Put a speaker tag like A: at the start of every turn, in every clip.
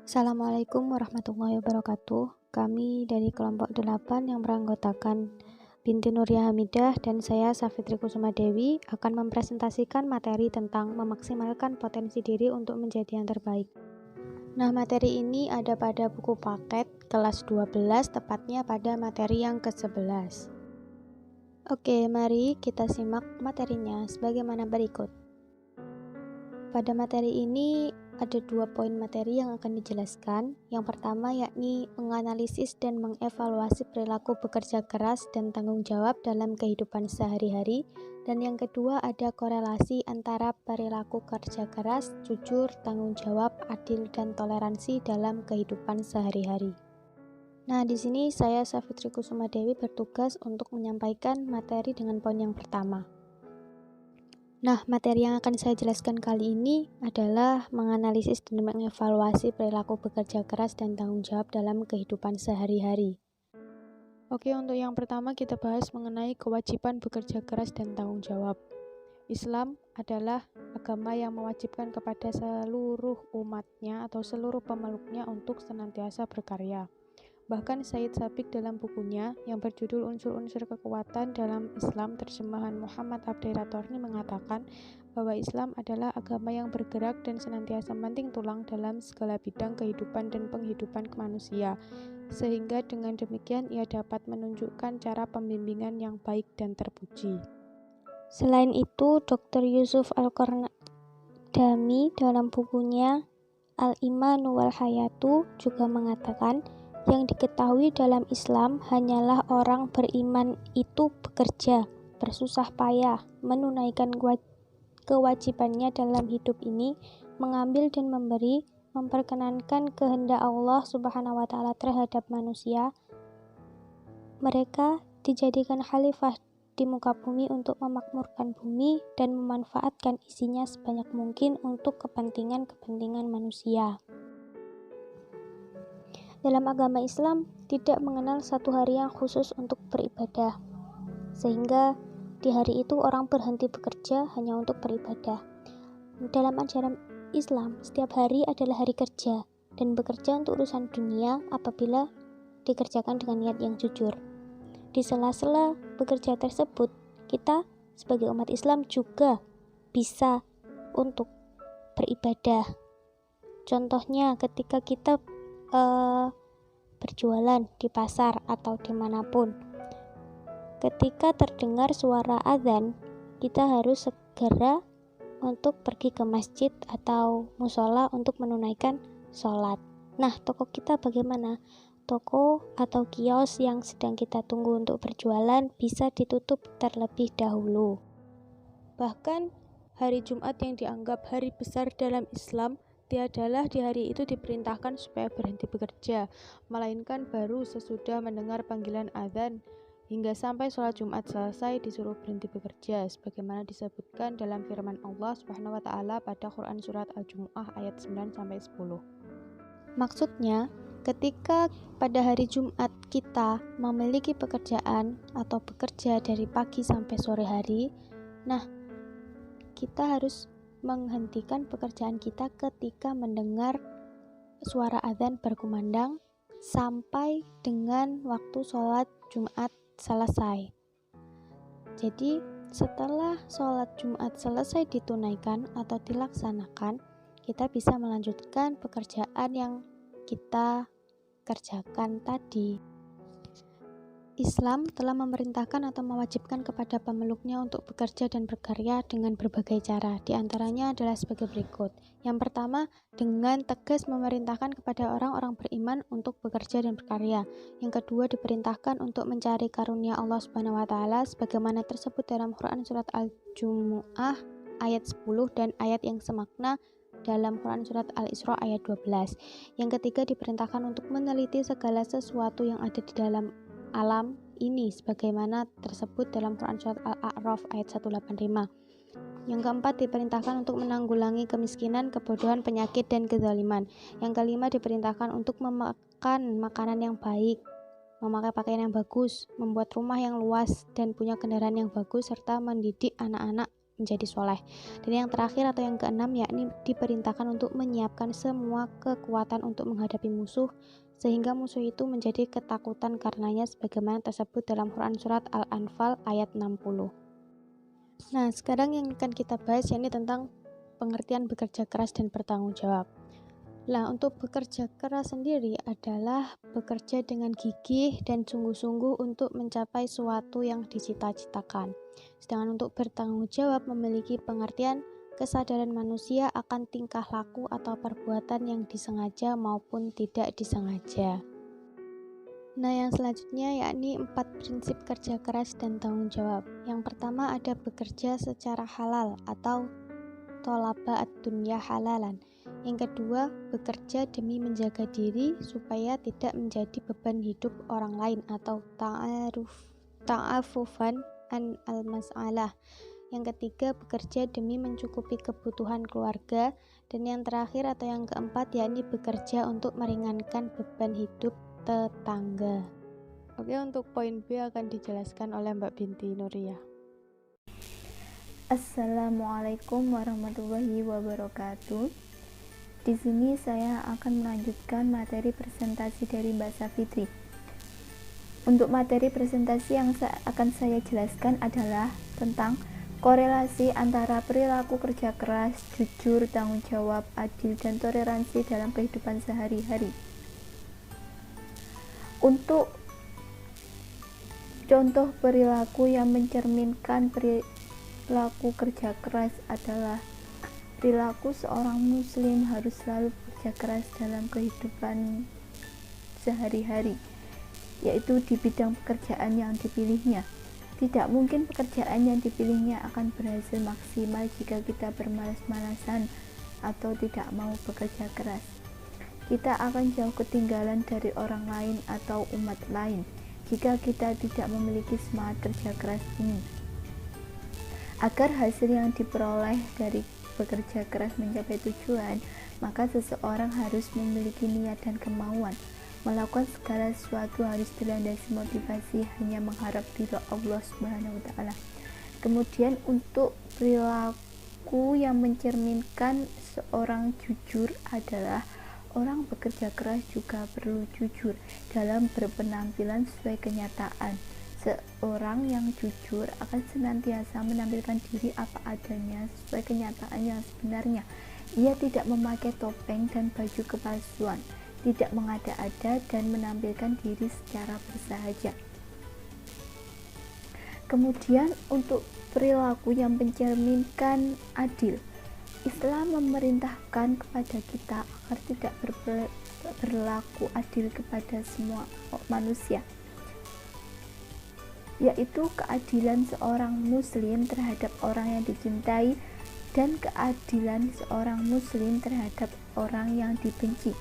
A: Assalamualaikum warahmatullahi wabarakatuh. Kami dari kelompok 8 yang beranggotakan Binti Nuria Hamidah dan saya Safitri Kusuma Dewi akan mempresentasikan materi tentang memaksimalkan potensi diri untuk menjadi yang terbaik. Nah, materi ini ada pada buku paket kelas 12, tepatnya pada materi yang ke-11. Oke, mari kita simak materinya sebagaimana berikut. Pada materi ini ada 2 poin materi yang akan dijelaskan. Yang pertama yakni menganalisis dan mengevaluasi perilaku bekerja keras dan tanggung jawab dalam kehidupan sehari-hari. Dan yang kedua ada korelasi antara perilaku kerja keras, jujur, tanggung jawab, adil, dan toleransi dalam kehidupan sehari-hari. Nah, di sini saya Safitri Kusuma Dewi bertugas untuk menyampaikan materi dengan poin yang pertama. Nah, materi yang akan saya jelaskan kali ini adalah menganalisis dan mengevaluasi perilaku bekerja keras dan tanggung jawab dalam kehidupan sehari-hari. Oke, untuk yang pertama kita bahas mengenai kewajiban bekerja keras dan tanggung jawab. Islam adalah agama yang mewajibkan kepada seluruh umatnya atau seluruh pemeluknya untuk senantiasa berkarya. Bahkan Said Sabiq dalam bukunya yang berjudul Unsur-unsur Kekuatan dalam Islam terjemahan Muhammad Abdul Ratorni mengatakan bahwa Islam adalah agama yang bergerak dan senantiasa banting tulang dalam segala bidang kehidupan dan penghidupan manusia, sehingga dengan demikian ia dapat menunjukkan cara pembimbingan yang baik dan terpuji. Selain itu, Dr. Yusuf Al-Qaradawi dalam bukunya Al-Imanu wal Hayatu juga mengatakan yang diketahui dalam Islam hanyalah orang beriman itu bekerja, bersusah payah, menunaikan kewajibannya dalam hidup ini, mengambil dan memberi, memperkenankan kehendak Allah Subhanahu wa Ta'ala terhadap manusia. Mereka dijadikan khalifah di muka bumi untuk memakmurkan bumi dan memanfaatkan isinya sebanyak mungkin untuk kepentingan manusia. Dalam agama Islam tidak mengenal satu hari yang khusus untuk beribadah, sehingga di hari itu orang berhenti bekerja hanya untuk beribadah. Dalam ajaran Islam, setiap hari adalah hari kerja, dan bekerja untuk urusan dunia apabila dikerjakan dengan niat yang jujur. Di sela-sela bekerja tersebut, kita sebagai umat Islam juga bisa untuk beribadah. Contohnya ketika kita berjualan di pasar atau dimanapun, ketika terdengar suara azan, kita harus segera untuk pergi ke masjid atau musola untuk menunaikan sholat. Nah, toko kita bagaimana? Toko atau kios yang sedang kita tunggu untuk berjualan bisa ditutup terlebih dahulu. Bahkan hari Jumat yang dianggap hari besar dalam Islam tiadalah di hari itu diperintahkan supaya berhenti bekerja, melainkan baru sesudah mendengar panggilan azan hingga sampai sholat Jumat selesai disuruh berhenti bekerja, sebagaimana disebutkan dalam firman Allah Subhanahu wa Ta'ala pada Quran Surat Al-Jumu'ah ayat 9-10. Maksudnya, ketika pada hari Jumat kita memiliki pekerjaan atau bekerja dari pagi sampai sore hari, nah, kita harus menghentikan pekerjaan kita ketika mendengar suara azan berkumandang sampai dengan waktu sholat Jumat selesai. Jadi setelah sholat Jumat selesai ditunaikan atau dilaksanakan, kita bisa melanjutkan pekerjaan yang kita kerjakan tadi. Islam telah memerintahkan atau mewajibkan kepada pemeluknya untuk bekerja dan berkarya dengan berbagai cara. Di antaranya adalah sebagai berikut. Yang pertama, dengan tegas memerintahkan kepada orang-orang beriman untuk bekerja dan berkarya. Yang kedua, diperintahkan untuk mencari karunia Allah Subhanahu wa Ta'ala sebagaimana tersebut dalam Quran Surat Al-Jumu'ah ayat 10 dan ayat yang semakna dalam Quran Surat Al-Isra ayat 12. Yang ketiga, diperintahkan untuk meneliti segala sesuatu yang ada di dalam alam ini sebagaimana tersebut dalam Quran Surat Al-A'raf ayat 185. Yang keempat, diperintahkan untuk menanggulangi kemiskinan, kebodohan, penyakit, dan kezaliman. Yang kelima, diperintahkan untuk memakan makanan yang baik, memakai pakaian yang bagus, membuat rumah yang luas dan punya kendaraan yang bagus, serta mendidik anak-anak menjadi soleh. Dan yang terakhir atau yang keenam, yakni diperintahkan untuk menyiapkan semua kekuatan untuk menghadapi musuh, sehingga musuh itu menjadi ketakutan karenanya, sebagaimana tersebut dalam Quran surat Al-Anfal ayat 60. Nah, sekarang yang akan kita bahas yakni tentang pengertian bekerja keras dan bertanggung jawab. Nah, untuk bekerja keras sendiri adalah bekerja dengan gigih dan sungguh-sungguh untuk mencapai suatu yang dicita-citakan. Sedangkan untuk bertanggung jawab memiliki pengertian kesadaran manusia akan tingkah laku atau perbuatan yang disengaja maupun tidak disengaja. Nah, yang selanjutnya yakni 4 prinsip kerja keras dan tanggung jawab. Yang pertama ada bekerja secara halal atau tolaba ad-dunya halalan. Yang kedua, bekerja demi menjaga diri supaya tidak menjadi beban hidup orang lain atau ta'afufan an al-mas'alah. Yang ketiga, bekerja demi mencukupi kebutuhan keluarga. Dan yang terakhir atau yang keempat, yakni bekerja untuk meringankan beban hidup tetangga. Oke, untuk poin B akan dijelaskan oleh Mbak Binti Nuria.
B: Assalamualaikum warahmatullahi wabarakatuh. Di sini saya akan melanjutkan materi presentasi dari Mbak Safitri. Untuk materi presentasi yang akan saya jelaskan adalah tentang korelasi antara perilaku kerja keras, jujur, tanggung jawab, adil, dan toleransi dalam kehidupan sehari-hari. Untuk contoh perilaku yang mencerminkan perilaku kerja keras adalah perilaku seorang muslim harus selalu bekerja keras dalam kehidupan sehari-hari, yaitu di bidang pekerjaan yang dipilihnya. Tidak mungkin pekerjaan yang dipilihnya akan berhasil maksimal jika kita bermalas-malasan atau tidak mau bekerja keras. Kita akan jauh ketinggalan dari orang lain atau umat lain jika kita tidak memiliki semangat kerja keras ini. Agar hasil yang diperoleh dari bekerja keras mencapai tujuan, maka seseorang harus memiliki niat dan kemauan. Melakukan segala sesuatu harus dilandasi motivasi hanya mengharap ridho Allah Subhanahu wa taala. Kemudian untuk perilaku yang mencerminkan seorang jujur adalah orang bekerja keras juga perlu jujur dalam berpenampilan sesuai kenyataan. Seorang yang jujur akan senantiasa menampilkan diri apa adanya sesuai kenyataan yang sebenarnya. Ia tidak memakai topeng dan baju kepalsuan, tidak mengada-ada dan menampilkan diri secara bersahaja. Kemudian untuk perilaku yang mencerminkan adil, Islam memerintahkan kepada kita agar tidak berlaku adil kepada semua manusia, yaitu keadilan seorang muslim terhadap orang yang dicintai dan keadilan seorang muslim terhadap orang yang dibenci,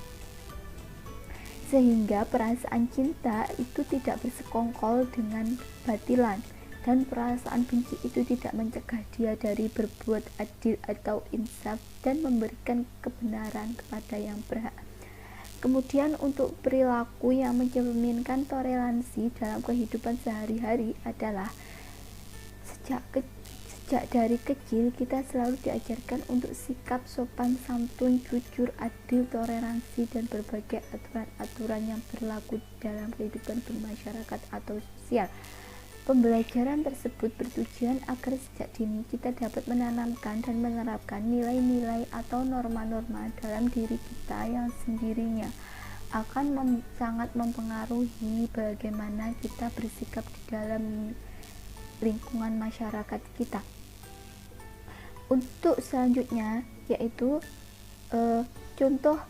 B: sehingga perasaan cinta itu tidak bersekongkol dengan batilan, dan perasaan benci itu tidak mencegah dia dari berbuat adil atau insaf dan memberikan kebenaran kepada yang berhak. Kemudian untuk perilaku yang mencerminkan toleransi dalam kehidupan sehari-hari adalah sejak dari kecil kita selalu diajarkan untuk sikap sopan santun, jujur, adil, toleransi, dan berbagai aturan-aturan yang berlaku dalam kehidupan bermasyarakat atau sosial. Pembelajaran tersebut bertujuan agar sejak dini kita dapat menanamkan dan menerapkan nilai-nilai atau norma-norma dalam diri kita yang sendirinya akan sangat mempengaruhi bagaimana kita bersikap di dalam lingkungan masyarakat kita. Untuk selanjutnya yaitu contoh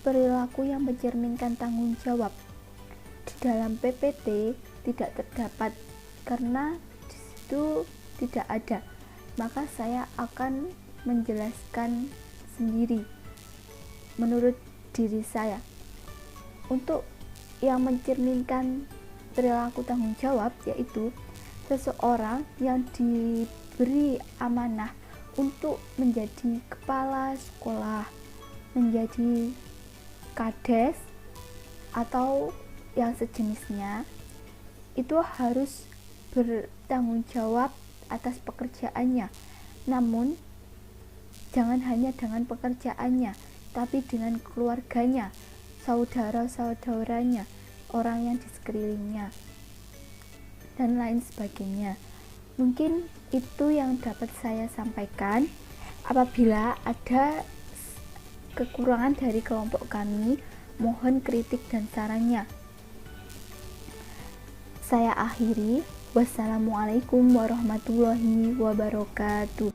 B: perilaku yang mencerminkan tanggung jawab. Di dalam PPT tidak terdapat karena di situ tidak ada, maka saya akan menjelaskan sendiri menurut diri saya. Untuk yang mencerminkan perilaku tanggung jawab yaitu seseorang yang diberi amanah untuk menjadi kepala sekolah, menjadi kades atau yang sejenisnya, itu harus bertanggung jawab atas pekerjaannya. Namun, jangan hanya dengan pekerjaannya, tapi dengan keluarganya, saudara-saudaranya, orang yang di sekelilingnya, dan lain sebagainya. Mungkin itu yang dapat saya sampaikan. Apabila ada kekurangan dari kelompok kami, mohon kritik dan sarannya. Saya akhiri. Wassalamualaikum warahmatullahi wabarakatuh.